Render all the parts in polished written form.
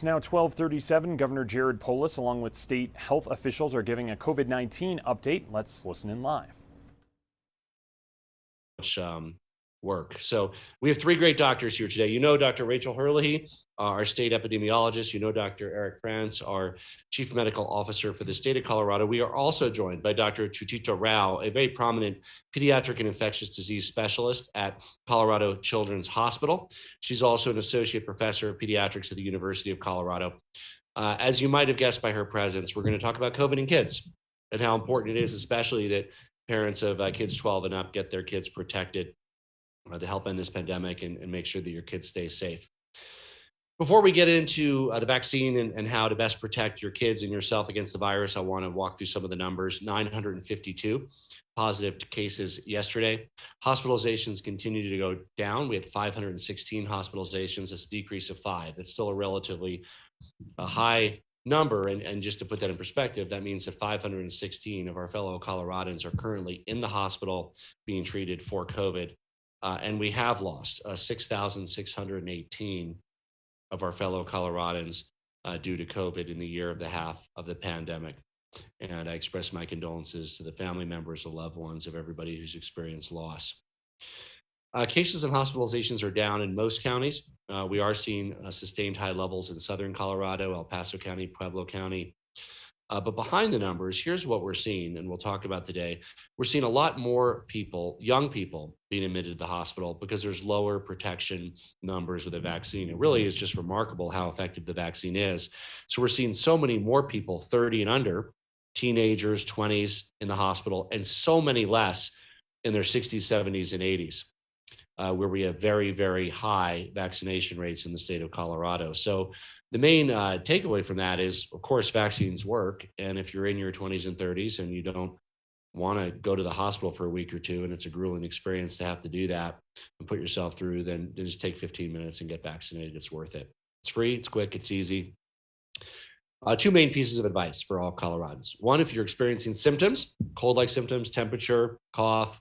It's now 12:37. Governor Jared Polis, along with state health officials, are giving a COVID-19 update. Let's listen in live. Work. So we have three great doctors here today. You know Dr. Rachel Hurley, our state epidemiologist. You know Dr. Eric France, our chief medical officer for the state of Colorado. We are also joined by Dr. Chuchita Rao, a very prominent pediatric and infectious disease specialist at Colorado Children's Hospital. She's also an associate professor of pediatrics at the University of Colorado. As you might have guessed by her presence, we're going to talk about COVID in kids and how important it is, especially that parents of kids 12 and up get their kids protected to help end this pandemic and make sure that your kids stay safe. Before we get into the vaccine and how to best protect your kids and yourself against the virus, I want to walk through some of the numbers. 952 positive cases yesterday. Hospitalizations continue to go down. We had 516 hospitalizations. That's a decrease of 5. It's still a relatively high number. And just to put that in perspective, that means that 516 of our fellow Coloradans are currently in the hospital being treated for COVID. And we have lost 6,618 of our fellow Coloradans due to COVID in the year of the half of the pandemic. And I express my condolences to the family members, the loved ones of everybody who's experienced loss. Cases and hospitalizations are down in most counties. We are seeing sustained high levels in southern Colorado, El Paso County, Pueblo County. But behind the numbers, here's what we're seeing, and we'll talk about today. We're seeing a lot more people, young people, being admitted to the hospital because there's lower protection numbers with the vaccine. It really is just remarkable how effective the vaccine is. So we're seeing so many more people 30 and under, teenagers, 20s in the hospital, and so many less in their 60s, 70s, and 80s. Where we have very, very high vaccination rates in the state of Colorado. So the main takeaway from that is, of course, vaccines work. And if you're in your 20s and 30s and you don't want to go to the hospital for a week or two, and it's a grueling experience to have to do that and put yourself through, then just take 15 minutes and get vaccinated. It's worth it. It's free, it's quick, it's easy. Two main pieces of advice for all Coloradans. One, if you're experiencing symptoms, cold-like symptoms, temperature, cough,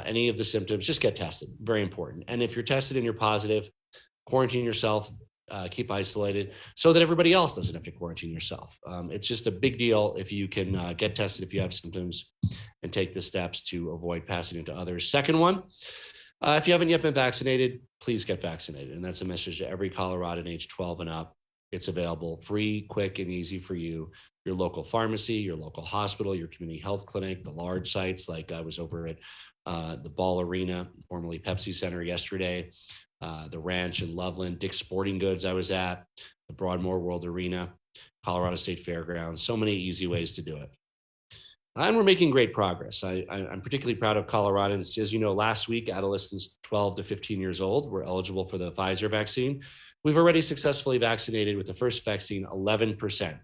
any of the symptoms, just get tested. Very important. And if you're tested and you're positive, quarantine yourself, keep isolated so that everybody else doesn't have to quarantine yourself. It's just a big deal if you can get tested if you have symptoms and take the steps to avoid passing it to others. Second one, if you haven't yet been vaccinated, please get vaccinated. And that's a message to every Coloradan age 12 and up. It's available free, quick, and easy for you. Your local pharmacy, your local hospital, your community health clinic, the large sites like I was over at the Ball Arena, formerly Pepsi Center yesterday, the Ranch in Loveland, Dick's Sporting Goods I was at, the Broadmoor World Arena, Colorado State Fairgrounds, so many easy ways to do it. And we're making great progress. I'm particularly proud of Coloradans. As you know, last week, adolescents 12 to 15 years old were eligible for the Pfizer vaccine. We've already successfully vaccinated with the first vaccine 11%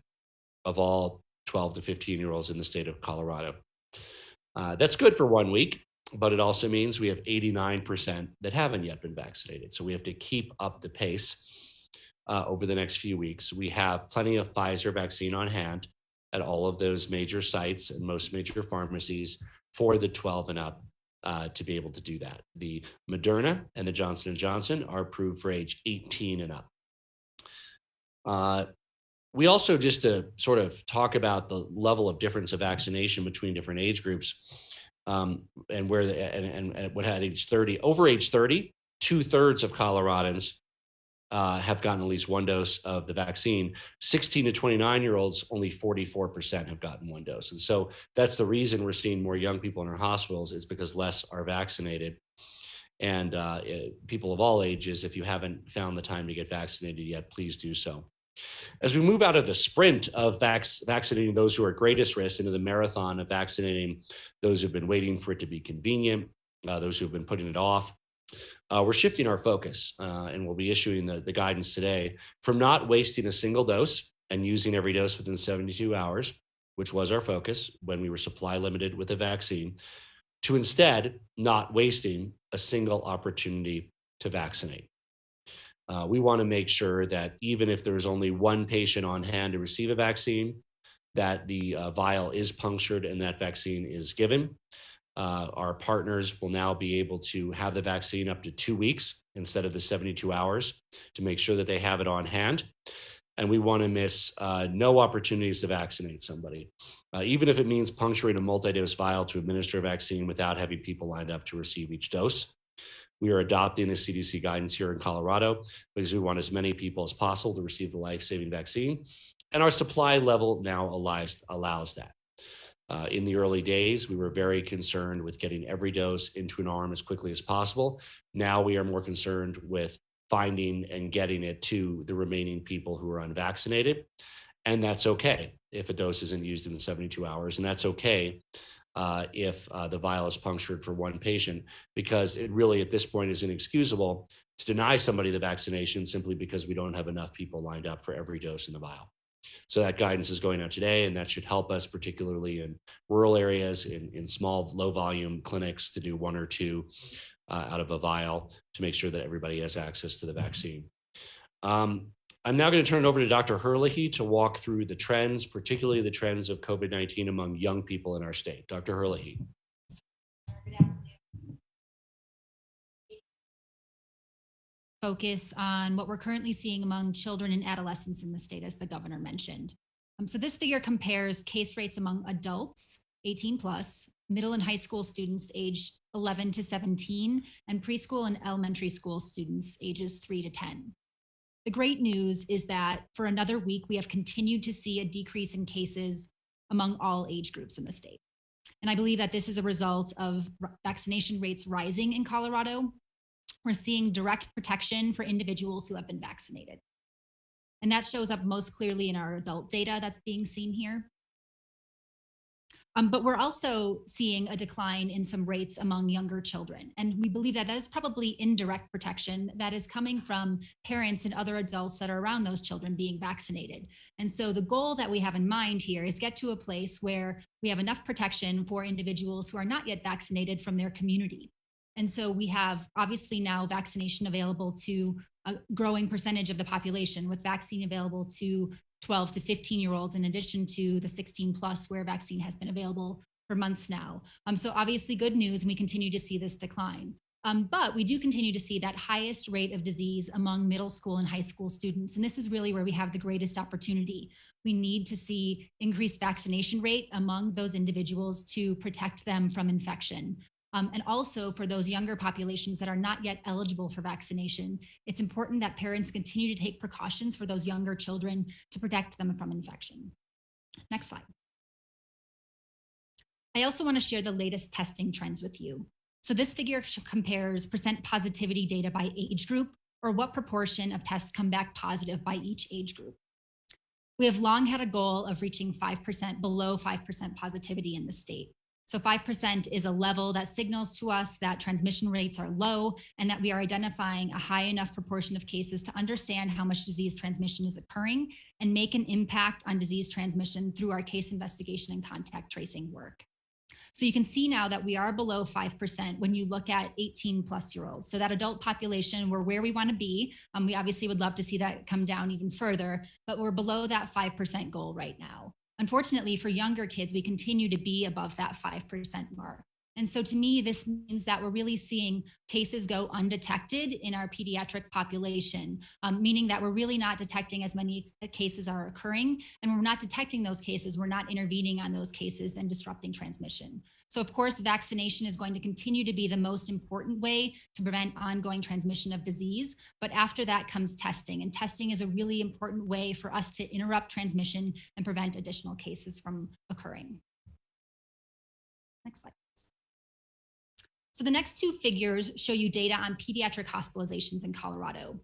of all 12 to 15-year-olds in the state of Colorado. That's good for 1 week, but it also means we have 89% that haven't yet been vaccinated. So we have to keep up the pace over the next few weeks. We have plenty of Pfizer vaccine on hand at all of those major sites and most major pharmacies for the 12 and up to be able to do that. The Moderna and the Johnson & Johnson are approved for age 18 and up. We also, just to sort of talk about the level of difference of vaccination between different age groups, and where and what had age 30, over age 30, 2/3 of Coloradans have gotten at least one dose of the vaccine. 16 to 29-year-olds, only 44% have gotten one dose. And so that's the reason we're seeing more young people in our hospitals, is because less are vaccinated. And people of all ages, if you haven't found the time to get vaccinated yet, please do so. As we move out of the sprint of vaccinating those who are at greatest risk into the marathon of vaccinating those who've been waiting for it to be convenient, those who've been putting it off, we're shifting our focus, and we'll be issuing the guidance today from not wasting a single dose and using every dose within 72 hours, which was our focus when we were supply limited with the vaccine, to instead not wasting a single opportunity to vaccinate. We want to make sure that even if there's only one patient on hand to receive a vaccine, that the vial is punctured and that vaccine is given. Our partners will now be able to have the vaccine up to 2 weeks instead of the 72 hours to make sure that they have it on hand. And we want to miss no opportunities to vaccinate somebody, even if it means puncturing a multi-dose vial to administer a vaccine without having people lined up to receive each dose. We are adopting the CDC guidance here in Colorado because we want as many people as possible to receive the life-saving vaccine. And our supply level now allows that. In the early days, we were very concerned with getting every dose into an arm as quickly as possible. Now we are more concerned with finding and getting it to the remaining people who are unvaccinated. And that's okay if a dose isn't used in the 72 hours. And that's okay if the vial is punctured for one patient, because it really at this point is inexcusable to deny somebody the vaccination simply because we don't have enough people lined up for every dose in the vial. So that guidance is going out today, and that should help us, particularly in rural areas, in small, low volume clinics, to do one or two out of a vial to make sure that everybody has access to the vaccine. I'm now going to turn it over to Dr. Herlihy to walk through the trends, particularly the trends of COVID-19 among young people in our state. Dr. Herlihy. Focus on what we're currently seeing among children and adolescents in the state, as the governor mentioned. So this figure compares case rates among adults, 18 plus, middle and high school students aged 11 to 17, and preschool and elementary school students ages 3 to 10. The great news is that for another week, we have continued to see a decrease in cases among all age groups in the state. And I believe that this is a result of vaccination rates rising in Colorado. We're seeing direct protection for individuals who have been vaccinated. And that shows up most clearly in our adult data that's being seen here. But we're also seeing a decline in some rates among younger children. And we believe that that is probably indirect protection that is coming from parents and other adults that are around those children being vaccinated. And so the goal that we have in mind here is get to a place where we have enough protection for individuals who are not yet vaccinated from their community. And so we have obviously now vaccination available to a growing percentage of the population, with vaccine available to 12 to 15-year-olds, in addition to the 16 plus, where vaccine has been available for months now. So obviously good news, and we continue to see this decline. But we do continue to see that highest rate of disease among middle school and high school students. And this is really where we have the greatest opportunity. We need to see increased vaccination rate among those individuals to protect them from infection. And also for those younger populations that are not yet eligible for vaccination, it's important that parents continue to take precautions for those younger children to protect them from infection. Next slide. I also want to share the latest testing trends with you. So this figure compares percent positivity data by age group, or what proportion of tests come back positive by each age group. We have long had a goal of reaching 5%, below 5% positivity in the state. So 5% is a level that signals to us that transmission rates are low and that we are identifying a high enough proportion of cases to understand how much disease transmission is occurring and make an impact on disease transmission through our case investigation and contact tracing work. So you can see now that we are below 5% when you look at 18 plus year olds. So that adult population, we're where we want to be. We obviously would love to see that come down even further, but we're below that 5% goal right now. Unfortunately, for younger kids, we continue to be above that 5% mark. And so to me, this means that we're really seeing cases go undetected in our pediatric population, meaning that we're really not detecting as many cases are occurring. And when we're not detecting those cases, we're not intervening on those cases and disrupting transmission. So of course, vaccination is going to continue to be the most important way to prevent ongoing transmission of disease. But after that comes testing. And testing is a really important way for us to interrupt transmission and prevent additional cases from occurring. Next slide. So the next two figures show you data on pediatric hospitalizations in Colorado.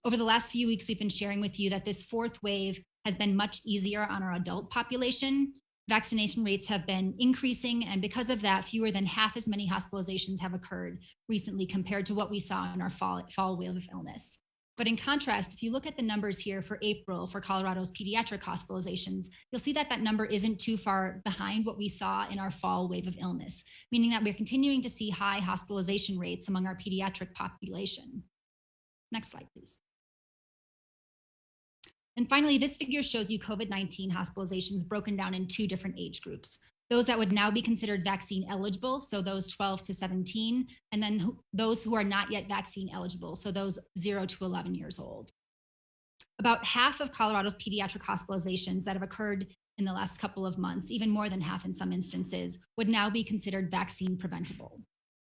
Over the last few weeks, we've been sharing with you that this fourth wave has been much easier on our adult population. Vaccination rates have been increasing, and because of that, fewer than half as many hospitalizations have occurred recently compared to what we saw in our fall wave of illness. But in contrast, if you look at the numbers here for April for Colorado's pediatric hospitalizations, you'll see that that number isn't too far behind what we saw in our fall wave of illness, meaning that we're continuing to see high hospitalization rates among our pediatric population. Next slide, please. And finally, this figure shows you COVID-19 hospitalizations broken down in two different age groups. those that would now be considered vaccine eligible, so those 12 to 17, and then those who are not yet vaccine eligible, so those 0 to 11 years old. About half of Colorado's pediatric hospitalizations that have occurred in the last couple of months, even more than half in some instances, would now be considered vaccine preventable.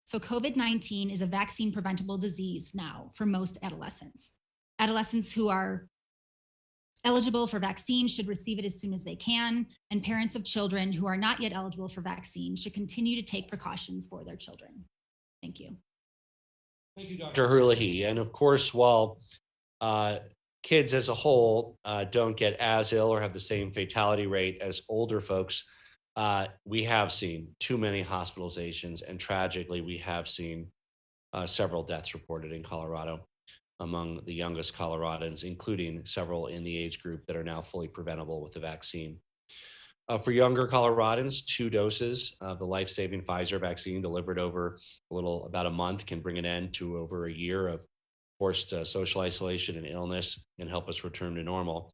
So COVID-19 is a vaccine preventable disease now for most adolescents. Adolescents who are eligible for vaccine should receive it as soon as they can, and parents of children who are not yet eligible for vaccine should continue to take precautions for their children. Thank you. Thank you, Dr. Herlihy. And of course, while kids as a whole don't get as ill or have the same fatality rate as older folks, we have seen too many hospitalizations, and tragically, we have seen several deaths reported in Colorado among the youngest Coloradans, including several in the age group that are now fully preventable with the vaccine. For younger Coloradans, 2 doses of the life-saving Pfizer vaccine delivered over about a month can bring an end to over a year of forced social isolation and illness and help us return to normal.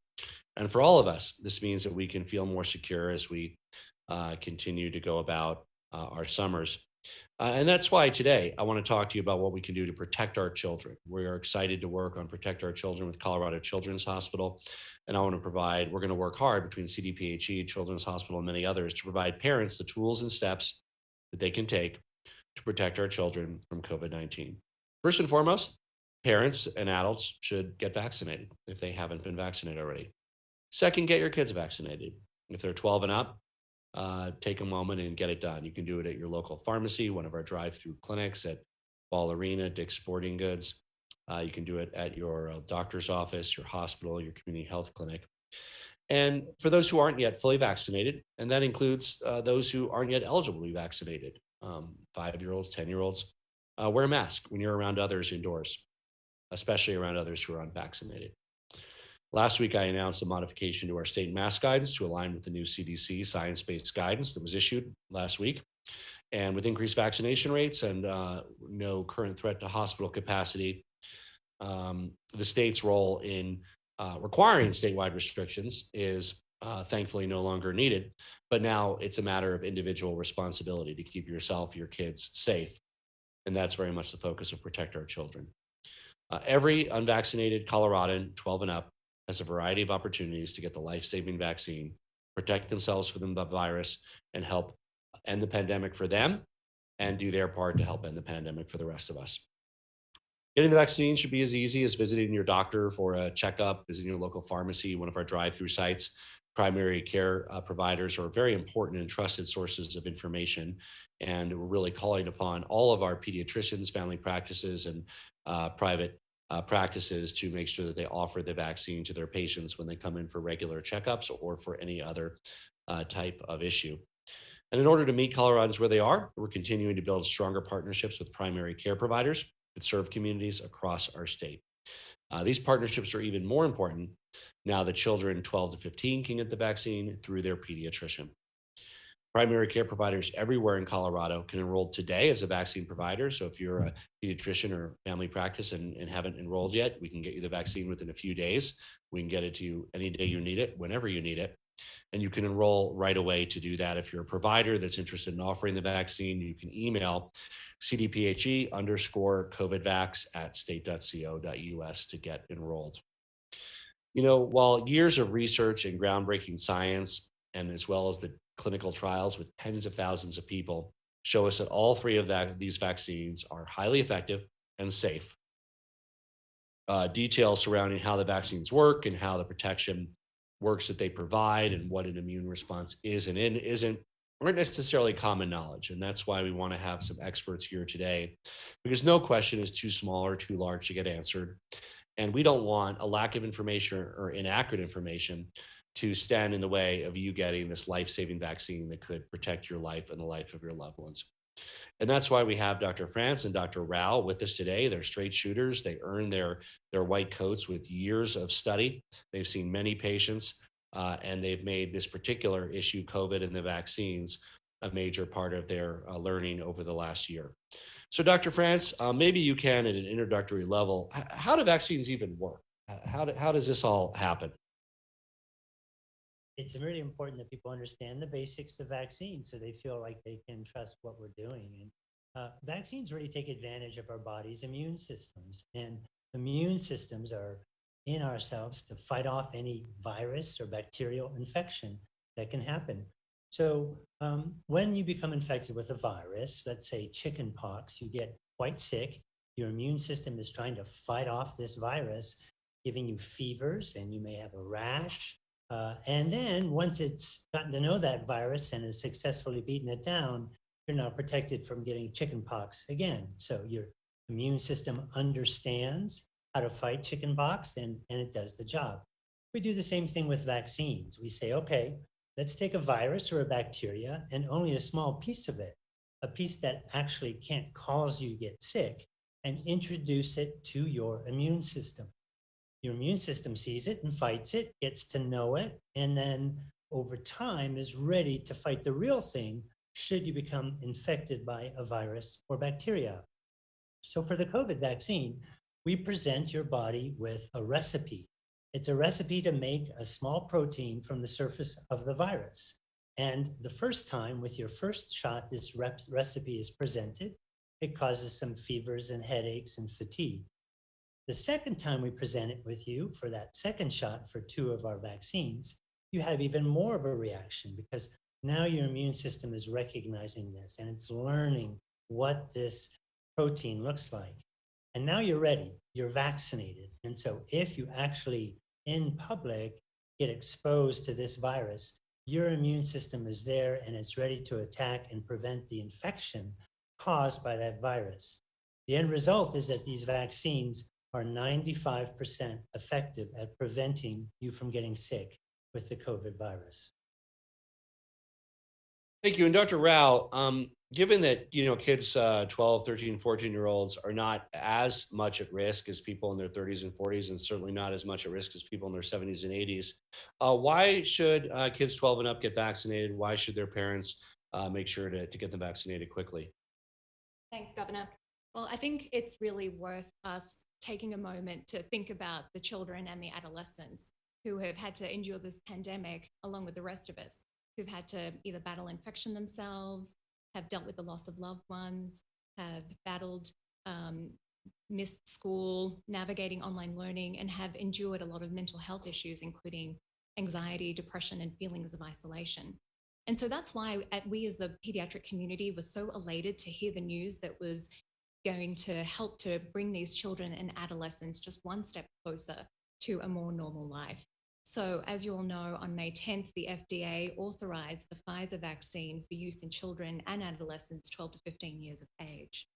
And for all of us, this means that we can feel more secure as we continue to go about our summers. And that's why today I want to talk to you about what we can do to protect our children. We are excited to work on Protect Our Children with Colorado Children's Hospital. And we're going to work hard between CDPHE, Children's Hospital, and many others to provide parents the tools and steps that they can take to protect our children from COVID-19. First and foremost, parents and adults should get vaccinated if they haven't been vaccinated already. Second, get your kids vaccinated. If they're 12 and up, take a moment and get it done. You can do it at your local pharmacy, one of our drive-through clinics, at Ball Arena, Dick's Sporting Goods. You can do it at your doctor's office, your hospital, your community health clinic. And for those who aren't yet fully vaccinated, and that includes those who aren't yet eligible to be vaccinated, 5-year-olds, 10-year-olds, wear a mask when you're around others indoors, especially around others who are unvaccinated. Last week, I announced a modification to our state mask guidance to align with the new CDC science-based guidance that was issued last week. And with increased vaccination rates and no current threat to hospital capacity, the state's role in requiring statewide restrictions is thankfully no longer needed. But now it's a matter of individual responsibility to keep yourself, your kids safe. And that's very much the focus of Protect Our Children. Every unvaccinated Coloradan, 12 and up, has a variety of opportunities to get the life-saving vaccine, protect themselves from the virus, and help end the pandemic for them, and do their part to help end the pandemic for the rest of us. Getting the vaccine should be as easy as visiting your doctor for a checkup, visiting your local pharmacy, one of our drive-through sites. Primary care providers are very important and trusted sources of information, and we're really calling upon all of our pediatricians, family practices, and private practices to make sure that they offer the vaccine to their patients when they come in for regular checkups or for any other type of issue. And in order to meet Coloradans where they are, we're continuing to build stronger partnerships with primary care providers that serve communities across our state. These partnerships are even more important now that children 12 to 15 can get the vaccine through their pediatrician. Primary care providers everywhere in Colorado can enroll today as a vaccine provider. So if you're a pediatrician or family practice and haven't enrolled yet, we can get you the vaccine within a few days. We can get it to you any day you need it, whenever you need it. And you can enroll right away to do that. If you're a provider that's interested in offering the vaccine, you can email cdphe_covidvax@state.co.us to get enrolled. You know, while years of research and groundbreaking science, and as well as the clinical trials with tens of thousands of people, show us that all 3 of these vaccines are highly effective and safe. Details surrounding how the vaccines work and how the protection works that they provide and what an immune response is and aren't necessarily common knowledge. And that's why we want to have some experts here today, because no question is too small or too large to get answered. And we don't want a lack of information or inaccurate information to stand in the way of you getting this life-saving vaccine that could protect your life and the life of your loved ones. And that's why we have Dr. France and Dr. Rao with us today. They're straight shooters. They earn their white coats with years of study. They've seen many patients, and they've made this particular issue, COVID and the vaccines, a major part of their learning over the last year. So Dr. France, maybe you can, at an introductory level, how do vaccines even work? How does this all happen? it's really important that people understand the basics of vaccines so they feel like they can trust what we're doing. And vaccines really take advantage of our body's immune systems. And immune systems are in ourselves to fight off any virus or bacterial infection that can happen. So when you become infected with a virus, let's say chicken pox, you get quite sick. Your immune system is trying to fight off this virus, giving you fevers, and you may have a rash. And then once it's gotten to know that virus and has successfully beaten it down, you're now protected from getting chicken pox again. So your immune system understands how to fight chicken pox, and it does the job. We do the same thing with vaccines. We say, okay, let's take a virus or a bacteria and only a small piece of it, a piece that actually can't cause you to get sick, and introduce it to your immune system. Your immune system sees it and fights it, gets to know it, and then over time is ready to fight the real thing should you become infected by a virus or bacteria. So for the COVID vaccine, we present your body with a recipe. It's a recipe to make a small protein from the surface of the virus. And the first time with your first shot, this recipe is presented. It causes some fevers and headaches and fatigue. The second time we present it with you for that second shot for 2 of our vaccines, you have even more of a reaction because now your immune system is recognizing this and it's learning what this protein looks like. And now you're ready, you're vaccinated. And so if you actually in public get exposed to this virus, your immune system is there and it's ready to attack and prevent the infection caused by that virus. The end result is that these vaccines are 95% effective at preventing you from getting sick with the COVID virus. Thank you. And Dr. Rao, given that, kids 12, 13, 14-year-olds are not as much at risk as people in their 30s and 40s, and certainly not as much at risk as people in their 70s and 80s, why should kids 12 and up get vaccinated? Why should their parents make sure to get them vaccinated quickly? Thanks, Governor. Well, I think it's really worth us taking a moment to think about the children and the adolescents who have had to endure this pandemic along with the rest of us, who've had to either battle infection themselves, have dealt with the loss of loved ones, have battled missed school, navigating online learning, and have endured a lot of mental health issues, including anxiety, depression, and feelings of isolation. And so that's why we as the pediatric community were so elated to hear the news that was going to help to bring these children and adolescents just one step closer to a more normal life. So as you all know, on May 10th, the FDA authorized the Pfizer vaccine for use in children and adolescents 12 to 15 years of age.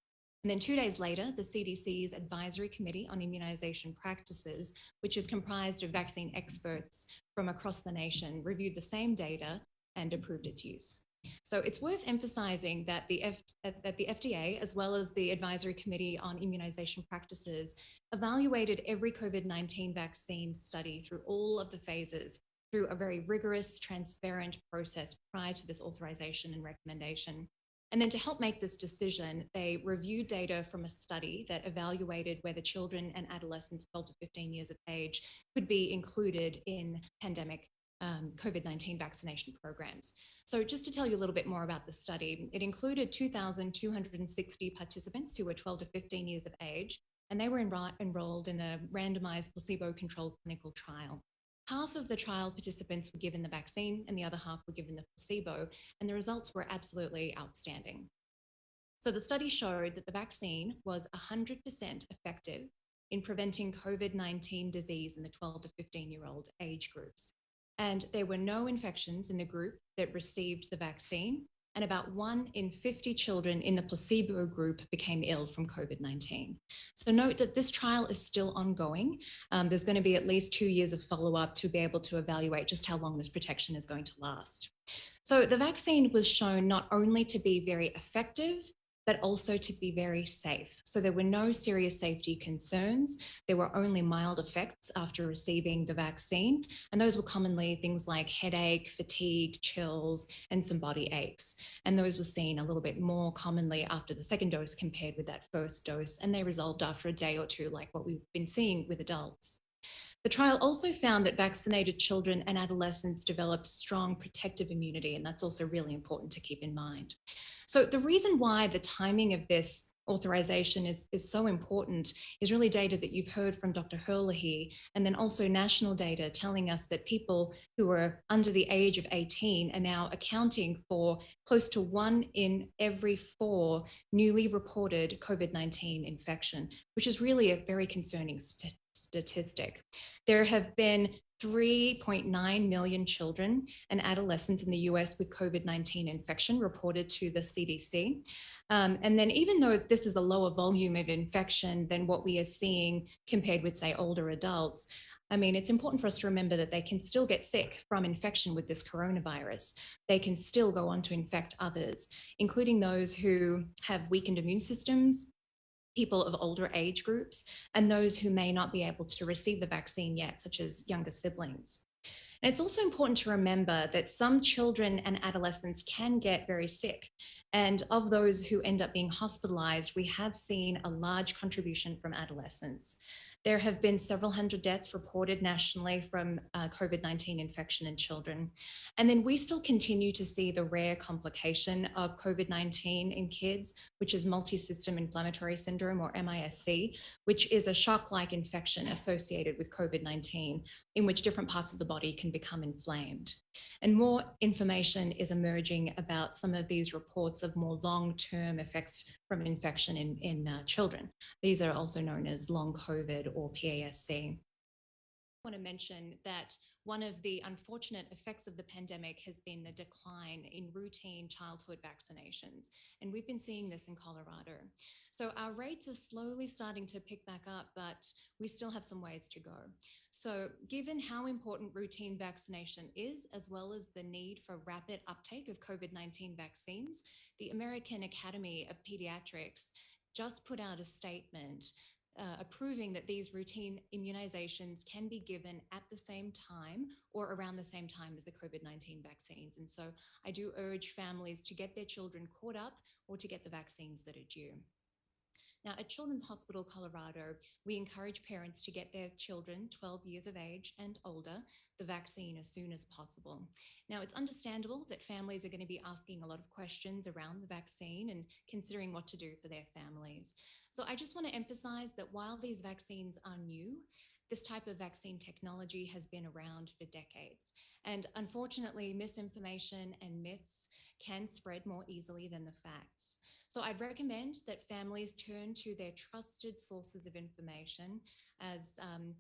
And then 2 days later, the CDC's Advisory Committee on Immunization Practices, which is comprised of vaccine experts from across the nation, reviewed the same data and approved its use. So it's worth emphasizing that the FDA, as well as the Advisory Committee on Immunization Practices, evaluated every COVID-19 vaccine study through all of the phases through a very rigorous, transparent process prior to this authorization and recommendation. And then to help make this decision, they reviewed data from a study that evaluated whether children and adolescents 12 to 15 years of age could be included in pandemic COVID-19 vaccination programs. So just to tell you a little bit more about the study, it included 2,260 participants who were 12 to 15 years of age, and they were enrolled in a randomized placebo-controlled clinical trial. Half of the trial participants were given the vaccine and the other half were given the placebo, and the results were absolutely outstanding. So the study showed that the vaccine was 100% effective in preventing COVID-19 disease in the 12 to 15-year-old age groups. And there were no infections in the group that received the vaccine, and about 1 in 50 children in the placebo group became ill from COVID-19. So note that this trial is still ongoing. There's going to be at least 2 years of follow-up to be able to evaluate just how long this protection is going to last. So the vaccine was shown not only to be very effective, but also to be very safe. So there were no serious safety concerns. There were only mild effects after receiving the vaccine. And those were commonly things like headache, fatigue, chills, and some body aches. And those were seen a little bit more commonly after the second dose compared with that first dose. And they resolved after a day or two, like what we've been seeing with adults. The trial also found that vaccinated children and adolescents developed strong protective immunity, and that's also really important to keep in mind. So the reason why the timing of this authorization is so important is really data that you've heard from Dr. Herlihy, and then also national data telling us that people who are under the age of 18 are now accounting for close to 1 in every 4 newly reported COVID-19 infection, which is really a very concerning statistic. There have been 3.9 million children and adolescents in the US with COVID-19 infection reported to the CDC. And then even though this is a lower volume of infection than what we are seeing compared with, say, older adults, I mean, it's important for us to remember that they can still get sick from infection with this coronavirus. They can still go on to infect others, including those who have weakened immune systems, people of older age groups, and those who may not be able to receive the vaccine yet, such as younger siblings. And it's also important to remember that some children and adolescents can get very sick. And of those who end up being hospitalized, we have seen a large contribution from adolescents. There have been several hundred deaths reported nationally from COVID-19 infection in children. And then we still continue to see the rare complication of COVID-19 in kids, which is multisystem inflammatory syndrome, or MIS-C, which is a shock-like infection associated with COVID-19, in which different parts of the body can become inflamed. And more information is emerging about some of these reports of more long-term effects from infection in children. These are also known as long COVID or PASC. I want to mention that one of the unfortunate effects of the pandemic has been the decline in routine childhood vaccinations. And we've been seeing this in Colorado. So our rates are slowly starting to pick back up, but we still have some ways to go. So given how important routine vaccination is, as well as the need for rapid uptake of COVID-19 vaccines, the American Academy of Pediatrics just put out a statement approving that these routine immunizations can be given at the same time or around the same time as the COVID-19 vaccines. And so I do urge families to get their children caught up or to get the vaccines that are due. Now, at Children's Hospital Colorado, we encourage parents to get their children 12 years of age and older the vaccine as soon as possible. Now, it's understandable that families are going to be asking a lot of questions around the vaccine and considering what to do for their families. So I just want to emphasize that while these vaccines are new, this type of vaccine technology has been around for decades. And unfortunately, misinformation and myths can spread more easily than the facts. So I'd recommend that families turn to their trusted sources of information as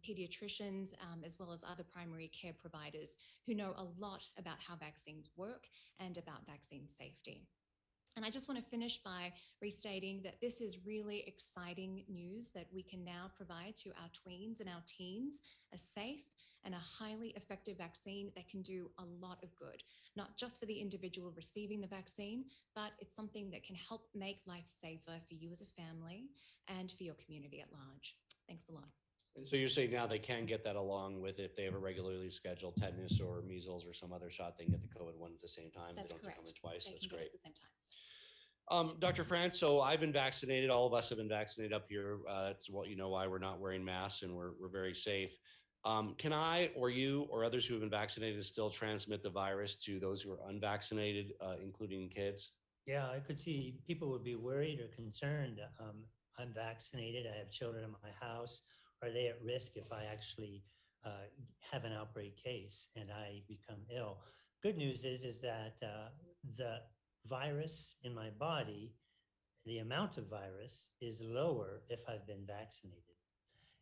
pediatricians, as well as other primary care providers who know a lot about how vaccines work and about vaccine safety. And I just want to finish by restating that this is really exciting news that we can now provide to our tweens and our teens a safe and a highly effective vaccine that can do a lot of good, not just for the individual receiving the vaccine, but it's something that can help make life safer for you as a family and for your community at large. Thanks a lot. And so you're saying now they can get that along with if they have a regularly scheduled tetanus or measles or some other shot, they can get the COVID one at the same time. That's they don't correct. have to come in twice. They That's can great. get it at the same time. Dr. France, so I've been vaccinated. All of us have been vaccinated up here. That's what, you know, why we're not wearing masks and we're very safe. Can I, or you, or others who have been vaccinated still transmit the virus to those who are unvaccinated, including kids? Yeah, I could see people would be worried or concerned. I'm vaccinated. I have children in my house. Are they at risk if I actually have an outbreak case and I become ill? Good news is that the virus in my body, the amount of virus is lower if I've been vaccinated.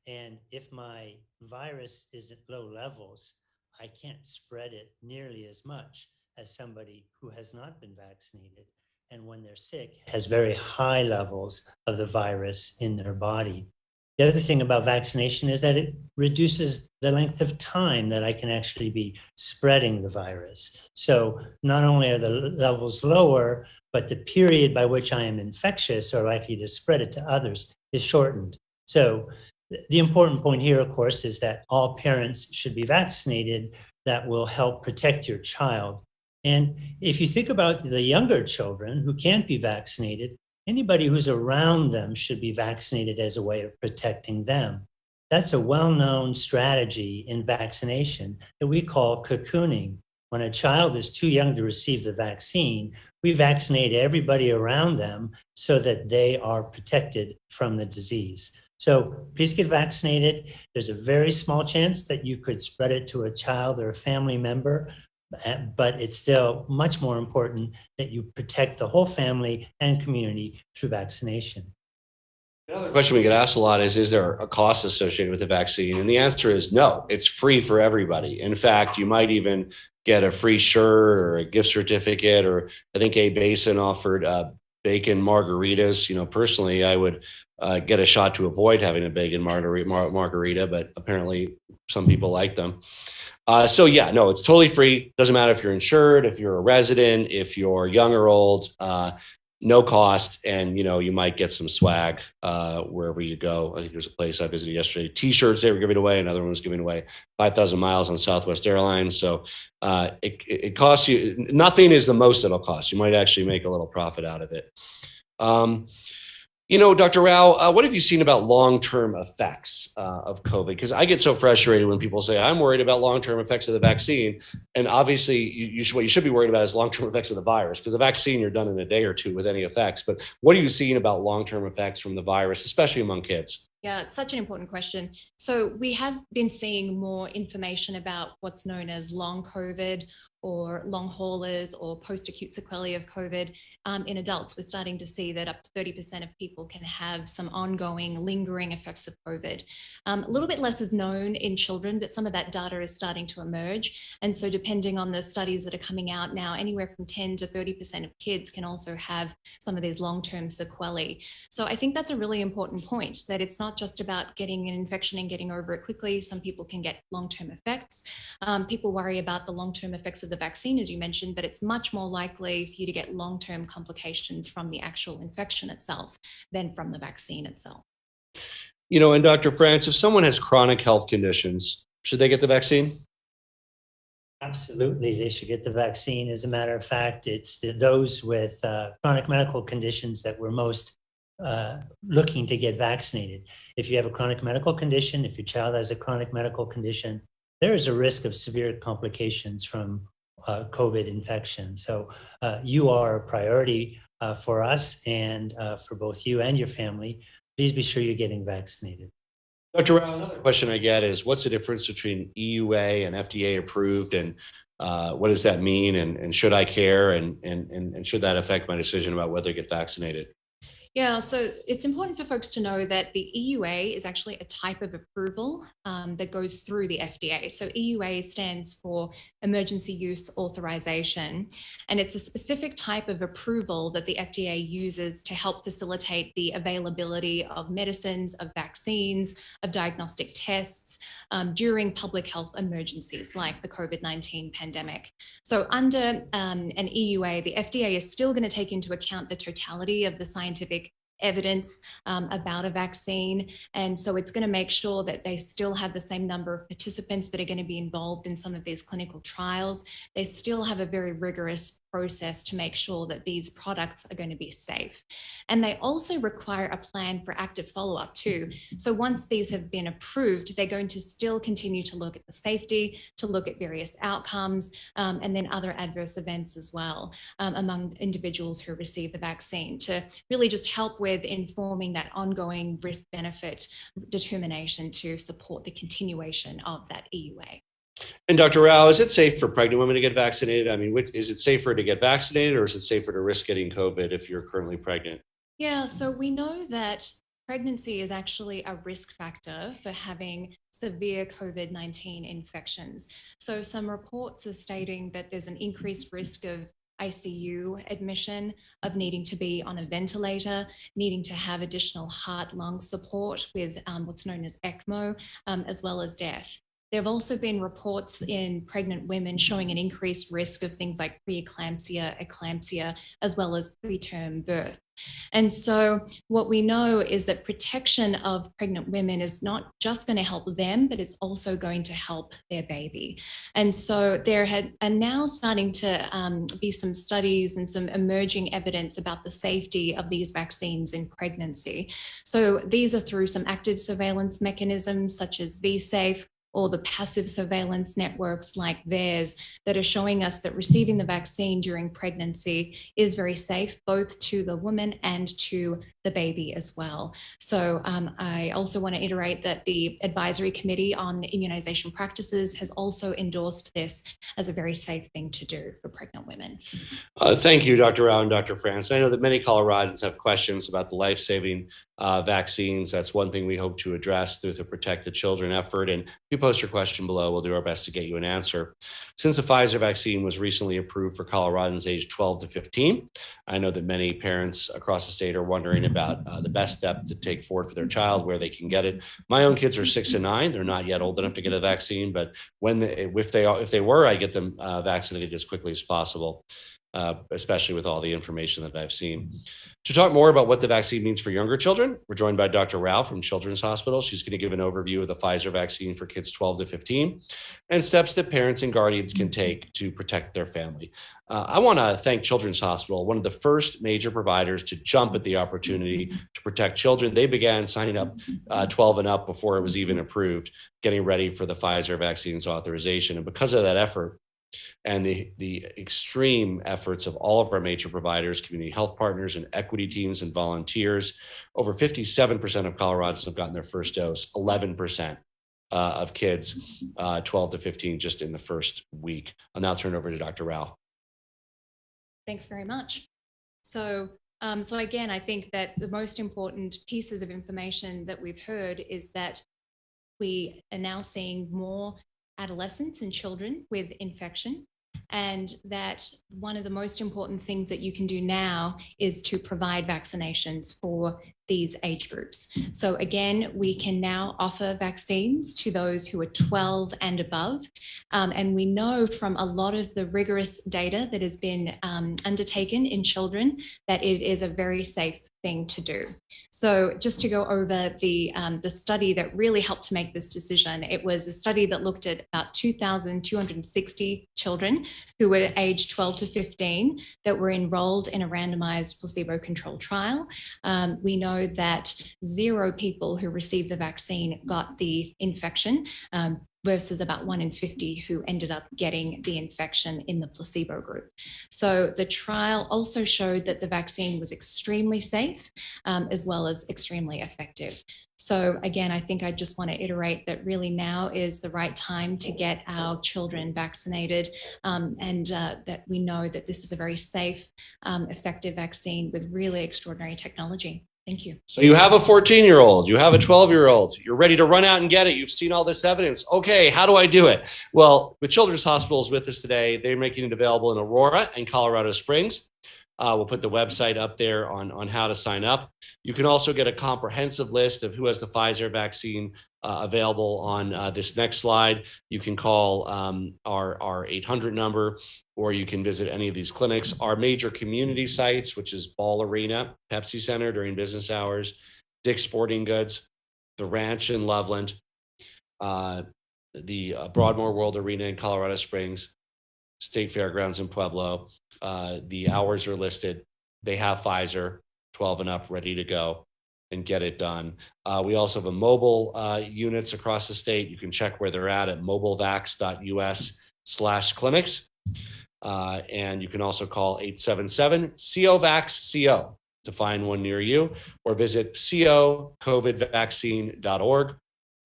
And if my virus is at low levels, I can't spread it nearly as much as somebody who has not been vaccinated. And when they're sick, has very high levels of the virus in their body. The other thing about vaccination is that it reduces the length of time that I can actually be spreading the virus. So not only are the levels lower, but the period by which I am infectious or likely to spread it to others is shortened. So the important point here, of course, is that all parents should be vaccinated. That will help protect your child. And if you think about the younger children who can't be vaccinated, anybody who's around them should be vaccinated as a way of protecting them. That's a well-known strategy in vaccination that we call cocooning. When a child is too young to receive the vaccine, we vaccinate everybody around them so that they are protected from the disease. So please get vaccinated. There's a very small chance that you could spread it to a child or a family member, but it's still much more important that you protect the whole family and community through vaccination. Another question we get asked a lot is there a cost associated with the vaccine? And the answer is no, it's free for everybody. In fact, you might even get a free shirt or a gift certificate, or I think Abe Basin offered bacon margaritas. Personally, I would get a shot to avoid having a bacon margarita, but apparently some people like them. So yeah, no, it's totally free. Doesn't matter if you're insured, if you're a resident, if you're young or old. No cost, and you might get some swag wherever you go. I think there's a place I visited yesterday. T-shirts they were giving away. Another one was giving away 5,000 miles on Southwest Airlines. So it costs you nothing. Is the most it'll cost. You might actually make a little profit out of it. Dr. Rao, what have you seen about long-term effects of COVID? Because I get so frustrated when people say, I'm worried about long-term effects of the vaccine. And obviously, what you should be worried about is long-term effects of the virus, because the vaccine, you're done in a day or two with any effects. But what are you seeing about long-term effects from the virus, especially among kids? Yeah, it's such an important question. So we have been seeing more information about what's known as long COVID or long haulers or post-acute sequelae of COVID in adults. We're starting to see that up to 30% of people can have some ongoing, lingering effects of COVID. A little bit less is known in children, but some of that data is starting to emerge. And so depending on the studies that are coming out now, anywhere from 10 to 30% of kids can also have some of these long-term sequelae. So I think that's a really important point, that it's not just about getting an infection and getting over it quickly. Some people can get long-term effects. People worry about the long-term effects of the vaccine, as you mentioned, but it's much more likely for you to get long-term complications from the actual infection itself than from the vaccine itself. And Dr. France, if someone has chronic health conditions, should they get the vaccine? Absolutely, they should get the vaccine. As a matter of fact, it's those with chronic medical conditions that we're most looking to get vaccinated. If you have a chronic medical condition, if your child has a chronic medical condition, there is a risk of severe complications from COVID infection. So you are a priority for us and for both you and your family. Please be sure you're getting vaccinated. Dr. Rao, another question I get is, what's the difference between EUA and FDA approved, and what does that mean? And should I care? And should that affect my decision about whether to get vaccinated? Yeah, so it's important for folks to know that the EUA is actually a type of approval that goes through the FDA. So EUA stands for Emergency Use Authorization, and it's a specific type of approval that the FDA uses to help facilitate the availability of medicines, of vaccines, of diagnostic tests during public health emergencies like the COVID-19 pandemic. So under an EUA, the FDA is still going to take into account the totality of the scientific evidence about a vaccine. And so it's going to make sure that they still have the same number of participants that are going to be involved in some of these clinical trials. They still have a very rigorous process to make sure that these products are going to be safe. And they also require a plan for active follow-up too. So once these have been approved, they're going to still continue to look at the safety, to look at various outcomes, and then other adverse events as well among individuals who receive the vaccine, to really just help with informing that ongoing risk-benefit determination to support the continuation of that EUA. And Dr. Rao, is it safe for pregnant women to get vaccinated? I mean, is it safer to get vaccinated, or is it safer to risk getting COVID if you're currently pregnant? Yeah, so we know that pregnancy is actually a risk factor for having severe COVID-19 infections. So some reports are stating that there's an increased risk of ICU admission, of needing to be on a ventilator, needing to have additional heart-lung support with what's known as ECMO, as well as death. There have also been reports in pregnant women showing an increased risk of things like preeclampsia, eclampsia, as well as preterm birth. And so what we know is that protection of pregnant women is not just going to help them, but it's also going to help their baby. And so there are now starting to be some studies and some emerging evidence about the safety of these vaccines in pregnancy. So these are through some active surveillance mechanisms such as VSafe, or the passive surveillance networks like VAERS that are showing us that receiving the vaccine during pregnancy is very safe, both to the woman and to the baby as well. So I also want to iterate that the Advisory Committee on Immunization Practices has also endorsed this as a very safe thing to do for pregnant women. Thank you, Dr. Rao and Dr. France. I know that many Coloradans have questions about the life-saving vaccines. That's one thing we hope to address through the Protect the Children effort. And if you post your question below, we'll do our best to get you an answer. Since the Pfizer vaccine was recently approved for Coloradans aged 12 to 15, I know that many parents across the state are wondering about the best step to take forward for their child, where they can get it. My own kids are 6 and 9. They're not yet old enough to get a vaccine, but if they were, I get them vaccinated as quickly as possible. Especially with all the information that I've seen. To talk more about what the vaccine means for younger children, we're joined by Dr. Rao from Children's Hospital. She's going to give an overview of the Pfizer vaccine for kids 12 to 15 and steps that parents and guardians can take to protect their family. I want to thank Children's Hospital, one of the first major providers to jump at the opportunity to protect children. They began signing up 12 and up before it was even approved, getting ready for the Pfizer vaccine's authorization. And because of that effort, and the extreme efforts of all of our major providers, community health partners, and equity teams and volunteers, over 57% of Coloradans have gotten their first dose, 11% of kids 12 to 15 just in the first week. I'll now turn it over to Dr. Rao. Thanks very much. So again, I think that the most important pieces of information that we've heard is that we are now seeing more adolescents and children with infection, and that one of the most important things that you can do now is to provide vaccinations for these age groups. So again, we can now offer vaccines to those who are 12 and above. And we know from a lot of the rigorous data that has been undertaken in children that it is a very safe thing to do. So just to go over the study that really helped to make this decision, it was a study that looked at about 2,260 children who were aged 12 to 15 that were enrolled in a randomized placebo-controlled trial. We know that 0 people who received the vaccine got the infection, versus about 1 in 50 who ended up getting the infection in the placebo group. So the trial also showed that the vaccine was extremely safe, as well as extremely effective. So again, I think I just want to iterate that really now is the right time to get our children vaccinated, and that we know that this is a very safe, effective vaccine with really extraordinary technology. Thank you. So you have a 14-year-old, you have a 12-year-old, you're ready to run out and get it. You've seen all this evidence. Okay, how do I do it? Well, with Children's Hospitals with us today, they're making it available in Aurora and Colorado Springs. We'll put the website up there on how to sign up. You can also get a comprehensive list of who has the Pfizer vaccine available on this next slide. You can call our 800 number, or you can visit any of these clinics. Our major community sites, which is Ball Arena, Pepsi Center during business hours, Dick's Sporting Goods, the Ranch in Loveland, the Broadmoor World Arena in Colorado Springs, State Fairgrounds in Pueblo. The hours are listed. They have Pfizer 12 and up ready to go and get it done. We also have a mobile units across the state. You can check where they're at mobilevax.us/clinics. And you can also call 877-COVAX-CO to find one near you, or visit cocovidvaccine.org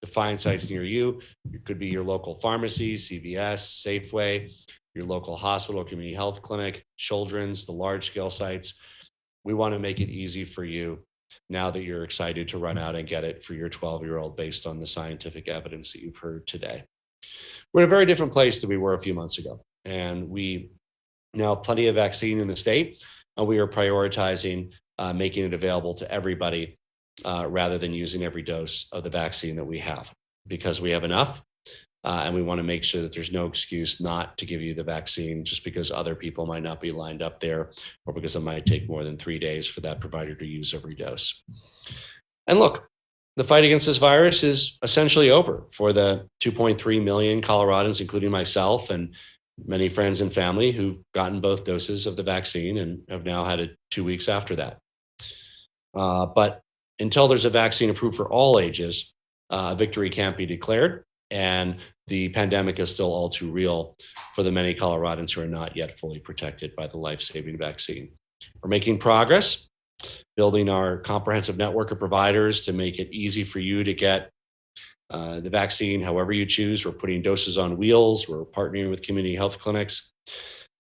to find sites near you. It could be your local pharmacy, CVS, Safeway, your local hospital, community health clinic, children's, the large-scale sites. We want to make it easy for you now that you're excited to run out and get it for your 12-year-old based on the scientific evidence that you've heard today. We're in a very different place than we were a few months ago. And we now have plenty of vaccine in the state, and we are prioritizing making it available to everybody rather than using every dose of the vaccine that we have, because we have enough And we want to make sure that there's no excuse not to give you the vaccine just because other people might not be lined up there or because it might take more than 3 days for that provider to use every dose. And look, the fight against this virus is essentially over for the 2.3 million Coloradans, including myself and many friends and family who've gotten both doses of the vaccine and have now had it 2 weeks after that. But until there's a vaccine approved for all ages, victory can't be declared. And the pandemic is still all too real for the many Coloradans who are not yet fully protected by the life-saving vaccine. We're making progress, building our comprehensive network of providers to make it easy for you to get the vaccine however you choose. We're putting doses on wheels. We're partnering with community health clinics.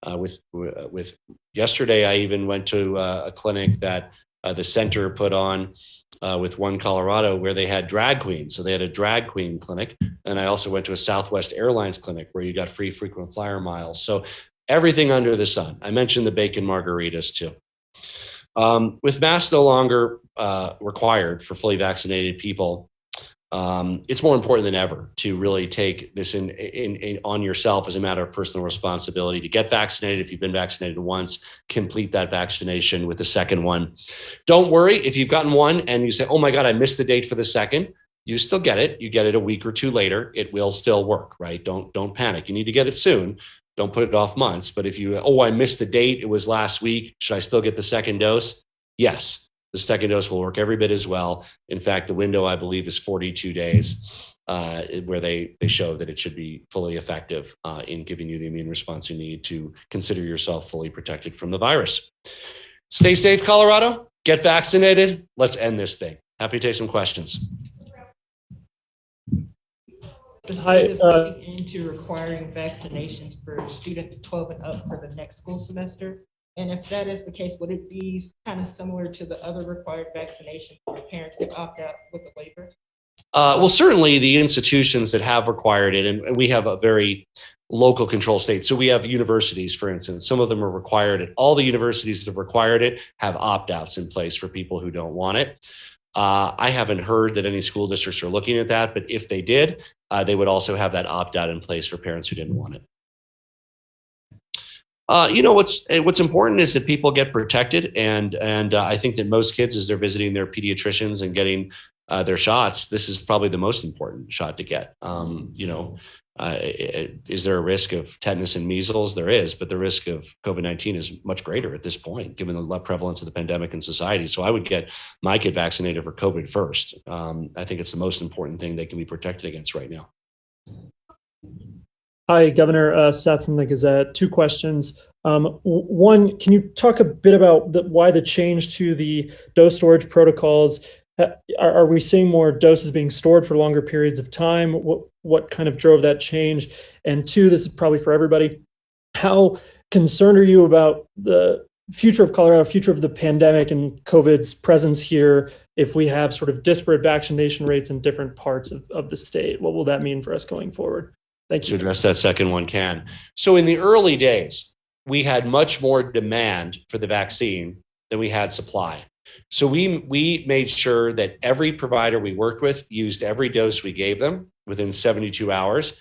With yesterday, I even went to a clinic that the center put on with One Colorado where they had drag queens. So they had a drag queen clinic. And I also went to a Southwest Airlines clinic where you got free frequent flyer miles. So everything under the sun. I mentioned the bacon margaritas too. With masks no longer required for fully vaccinated people, it's more important than ever to really take this on yourself as a matter of personal responsibility to get vaccinated. If you've been vaccinated once, complete that vaccination with the second one. Don't worry if you've gotten one and you say, oh my God, I missed the date for the second. You still get it. You get it a week or two later. It will still work, right? Don't panic. You need to get it soon. Don't put it off months. But if you, I missed the date, it was last week, should I still get the second dose? Yes, the second dose will work every bit as well. In fact, the window, I believe, is 42 days where they show that it should be fully effective in giving you the immune response you need to consider yourself fully protected from the virus. Stay safe, Colorado. Get vaccinated. Let's end this thing. Happy to take some questions. The state is looking into requiring vaccinations for students 12 and up for the next school semester. And if that is the case, would it be kind of similar to the other required vaccination where parents could opt out with the waiver? Well, certainly the institutions that have required it, and we have a very local control state. So we have universities, for instance, some of them are required it. All the universities that have required it have opt-outs in place for people who don't want it. I haven't heard that any school districts are looking at that, but if they did, they would also have that opt-out in place for parents who didn't want it. What's important is that people get protected, and I think that most kids, as they're visiting their pediatricians and getting their shots, this is probably the most important shot to get. Is there a risk of tetanus and measles? There is, but the risk of COVID-19 is much greater at this point, given the prevalence of the pandemic in society. So I would get my kid vaccinated for COVID first. I think it's the most important thing they can be protected against right now. Hi, Governor. Seth from the Gazette. Two questions. One, can you talk a bit about why the change to the dose storage protocols? Are we seeing more doses being stored for longer periods of time? What kind of drove that change? And two, this is probably for everybody. How concerned are you about the future of Colorado, future of the pandemic and COVID's presence here if we have sort of disparate vaccination rates in different parts of the state? What will that mean for us going forward? Thank you. To address that second one, can. So in the early days, we had much more demand for the vaccine than we had supply. So we made sure that every provider we worked with used every dose we gave them within 72 hours.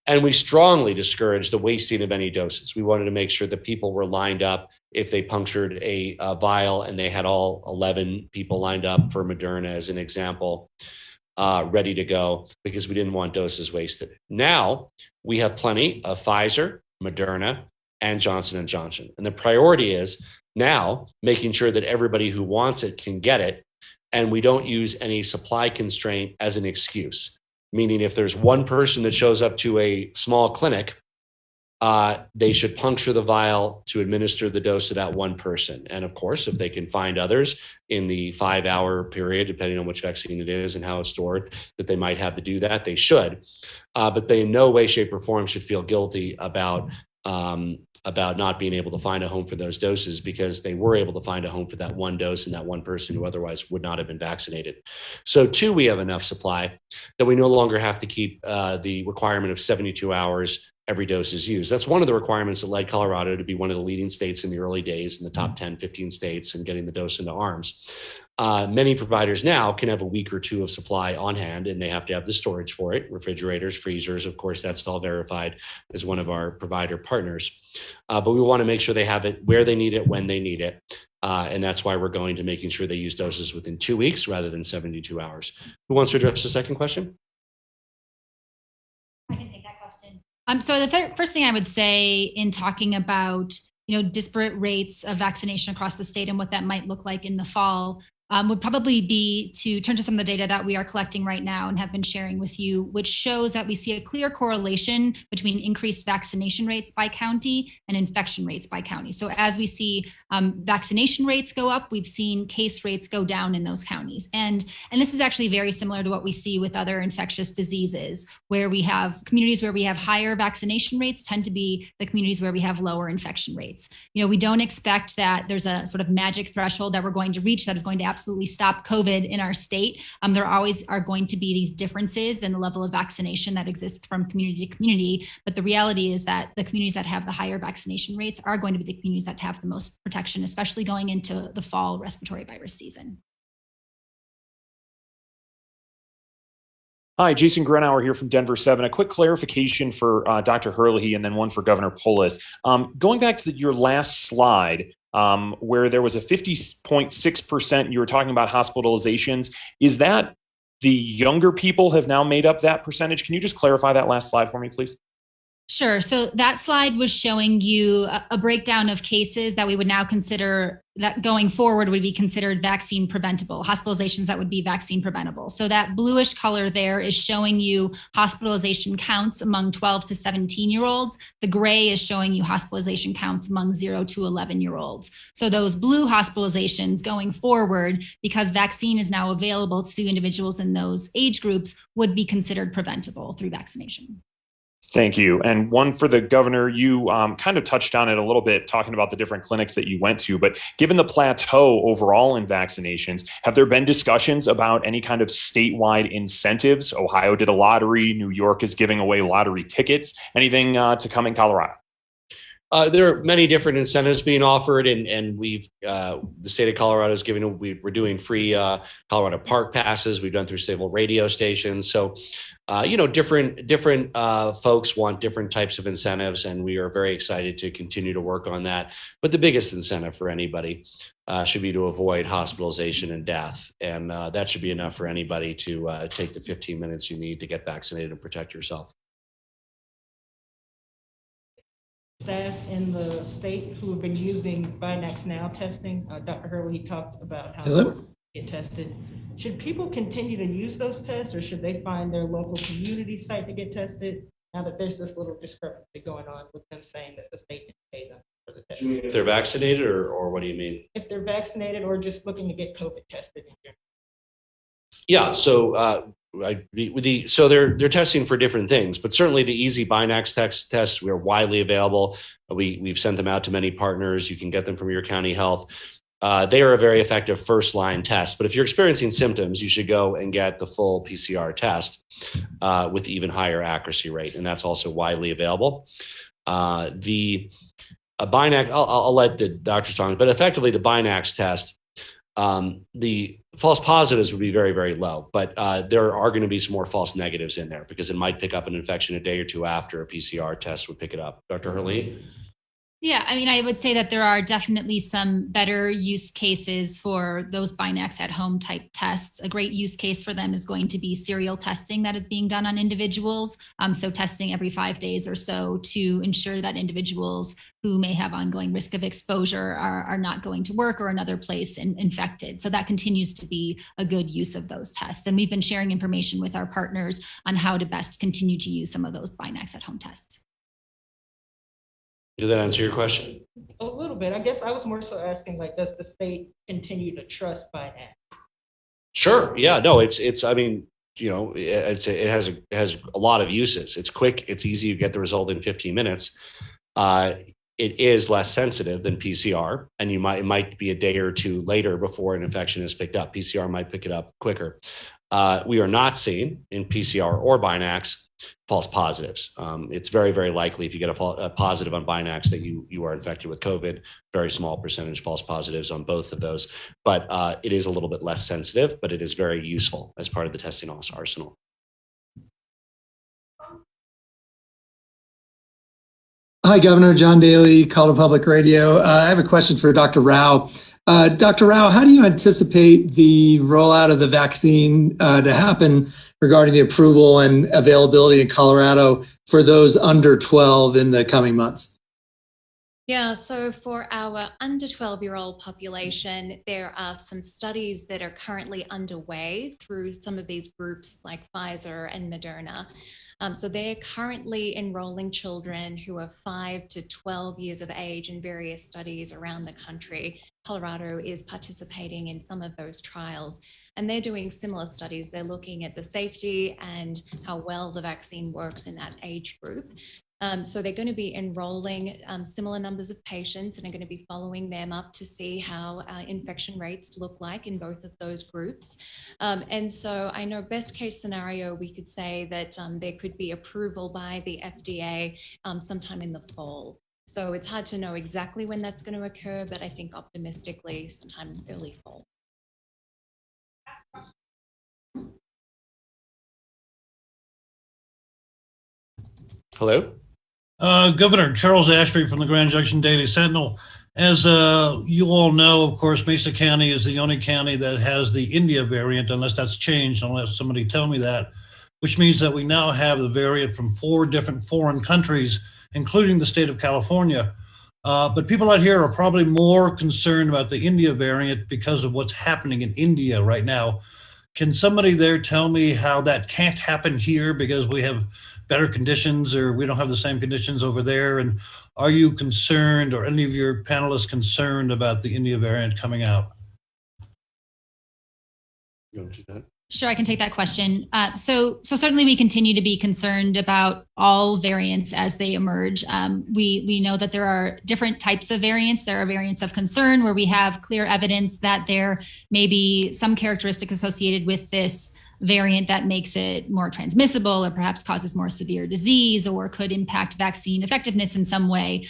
And we strongly discouraged the wasting of any doses. We wanted to make sure that people were lined up if they punctured a vial and they had all 11 people lined up for Moderna, as an example, ready to go, because we didn't want doses wasted. Now we have plenty of Pfizer, Moderna, and Johnson & Johnson. And the priority is now making sure that everybody who wants it can get it, and we don't use any supply constraint as an excuse. Meaning if there's one person that shows up to a small clinic, they should puncture the vial to administer the dose to that one person. And of course, if they can find others in the 5-hour period, depending on which vaccine it is and how it's stored, that they might have to do that, they should. But they in no way, shape, or form should feel guilty about not being able to find a home for those doses, because they were able to find a home for that one dose and that one person who otherwise would not have been vaccinated. So two, we have enough supply that we no longer have to keep the requirement of 72 hours every dose is used. That's one of the requirements that led Colorado to be one of the leading states in the early days in the top 10, 15 states and getting the dose into arms. Many providers now can have a week or two of supply on hand, and they have to have the storage for it, refrigerators, freezers. Of course, that's all verified as one of our provider partners. But we want to make sure they have it where they need it, when they need it. And that's why we're going to making sure they use doses within 2 weeks rather than 72 hours. Who wants to address the second question? I can take that question. So the first thing I would say in talking about, disparate rates of vaccination across the state and what that might look like in the fall would probably be to turn to some of the data that we are collecting right now and have been sharing with you, which shows that we see a clear correlation between increased vaccination rates by county and infection rates by county. So as we see vaccination rates go up, we've seen case rates go down in those counties. And this is actually very similar to what we see with other infectious diseases, where we have communities where we have higher vaccination rates tend to be the communities where we have lower infection rates. We don't expect that there's a sort of magic threshold that we're going to reach that is going to absolutely stop COVID in our state. There always are going to be these differences in the level of vaccination that exists from community to community. But the reality is that the communities that have the higher vaccination rates are going to be the communities that have the most protection, especially going into the fall respiratory virus season. Hi, Jason Grenauer here from Denver 7. A quick clarification for Dr. Herlihy and then one for Governor Polis. Going back to your last slide, where there was a 50.6%, you were talking about hospitalizations. Is that the younger people have now made up that percentage? Can you just clarify that last slide for me, please? Sure. So that slide was showing you a breakdown of cases that we would now consider that going forward would be considered vaccine preventable, hospitalizations that would be vaccine preventable. So that bluish color there is showing you hospitalization counts among 12 to 17-year-olds. The gray is showing you hospitalization counts among 0 to 11-year-olds. So those blue hospitalizations going forward, because vaccine is now available to individuals in those age groups, would be considered preventable through vaccination. Thank you. And one for the governor, you kind of touched on it a little bit, talking about the different clinics that you went to, but given the plateau overall in vaccinations, have there been discussions about any kind of statewide incentives? Ohio did a lottery, New York is giving away lottery tickets, anything to come in Colorado? There are many different incentives being offered, and we've the state of Colorado is giving. We're doing free Colorado Park passes. We've done through stable radio stations. So, different folks want different types of incentives, and we are very excited to continue to work on that. But the biggest incentive for anybody should be to avoid hospitalization and death, and that should be enough for anybody to take the 15 minutes you need to get vaccinated and protect yourself. Staff in the state who have been using Binax Now testing. Dr. Herlihy talked about how they get tested. Should people continue to use those tests, or should they find their local community site to get tested now that there's this little discrepancy going on with them saying that the state can pay them for the test? If they're vaccinated, or what do you mean? If they're vaccinated or just looking to get COVID tested in general. Yeah, so so they're testing for different things, but certainly the easy Binax tests are widely available. We've sent them out to many partners. You can get them from your county health. They are a very effective first line test, but if you're experiencing symptoms, you should go and get the full PCR test with even higher accuracy rate, and that's also widely available. The Binax, I'll let the doctors talk, but effectively the Binax test, the false positives would be very, very low, but there are going to be some more false negatives in there because it might pick up an infection a day or two after a PCR test would pick it up. Dr. Herlihy? Yeah, I mean, I would say that there are definitely some better use cases for those Binax at home type tests. A great use case for them is going to be serial testing that is being done on individuals. So testing every 5 days or so to ensure that individuals who may have ongoing risk of exposure are not going to work or another place infected. So that continues to be a good use of those tests. And we've been sharing information with our partners on how to best continue to use some of those Binax at home tests. Did that answer your question? A little bit. I guess I was more so asking, like, does the state continue to trust Binax? Sure. Yeah. No. I mean, it has a lot of uses. It's quick. It's easy. You get the result in 15 minutes. It is less sensitive than PCR, and it might be a day or two later before an infection is picked up. PCR might pick it up quicker. we are not seeing in PCR or Binax false positives. It's very, very likely if you get a positive on Binax that you are infected with COVID. Very small percentage false positives on both of those, but it is a little bit less sensitive, but it is very useful as part of the testing arsenal. Hi, Governor. John Daly, Colorado Public Radio. I have a question for Dr. Rao. Dr. Rao, how do you anticipate the rollout of the vaccine to happen regarding the approval and availability in Colorado for those under 12 in the coming months? Yeah, so for our under 12-year-old population, there are some studies that are currently underway through some of these groups like Pfizer and Moderna. So they're currently enrolling children who are 5 to 12 years of age in various studies around the country. Colorado is participating in some of those trials, and they're doing similar studies. They're looking at the safety and how well the vaccine works in that age group. So they're going to be enrolling similar numbers of patients and are going to be following them up to see how infection rates look like in both of those groups. And so I know best case scenario, we could say that there could be approval by the FDA sometime in the fall. So it's hard to know exactly when that's going to occur, but I think optimistically sometime early fall. Hello? Governor Charles Ashby from the Grand Junction Daily Sentinel. As you all know, of course, Mesa County is the only county that has the India variant, unless that's changed, unless somebody tell me that, which means that we now have the variant from 4 different foreign countries, including the state of California. But people out here are probably more concerned about the India variant because of what's happening in India right now. Can somebody there tell me how that can't happen here because we have better conditions or we don't have the same conditions over there? And are you concerned, or any of your panelists concerned, about the India variant coming out? You want to do that? Sure, I can take that question. So certainly we continue to be concerned about all variants as they emerge. We know that there are different types of variants. There are variants of concern where we have clear evidence that there may be some characteristic associated with this variant that makes it more transmissible or perhaps causes more severe disease or could impact vaccine effectiveness in some way.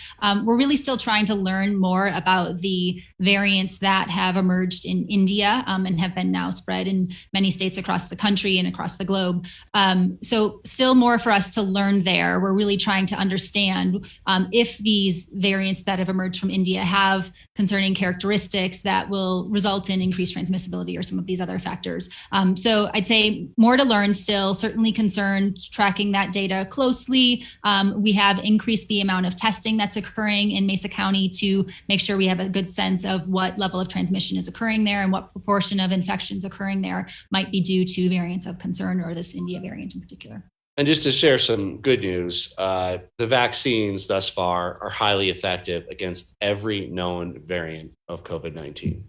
We're really still trying to learn more about the variants that have emerged in India and have been now spread in many states across the country and across the globe. So still more for us to learn there. We're really trying to understand if these variants that have emerged from India have concerning characteristics that will result in increased transmissibility or some of these other factors. So I'd say more to learn still, certainly concerned, tracking that data closely. We have increased the amount of testing that's occurring in Mesa County to make sure we have a good sense of what level of transmission is occurring there and what proportion of infections occurring there might be due to variants of concern or this India variant in particular. And just to share some good news, the vaccines thus far are highly effective against every known variant of COVID-19.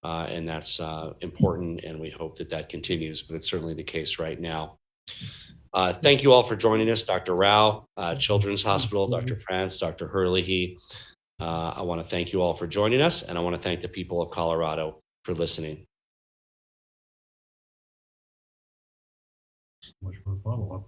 And that's important, and we hope that that continues, but it's certainly the case right now. Thank you all for joining us, Dr. Rao, Children's Hospital, Dr. France, Dr. Herlihy. I want to thank you all for joining us, and I want to thank the people of Colorado for listening. So much for follow-up.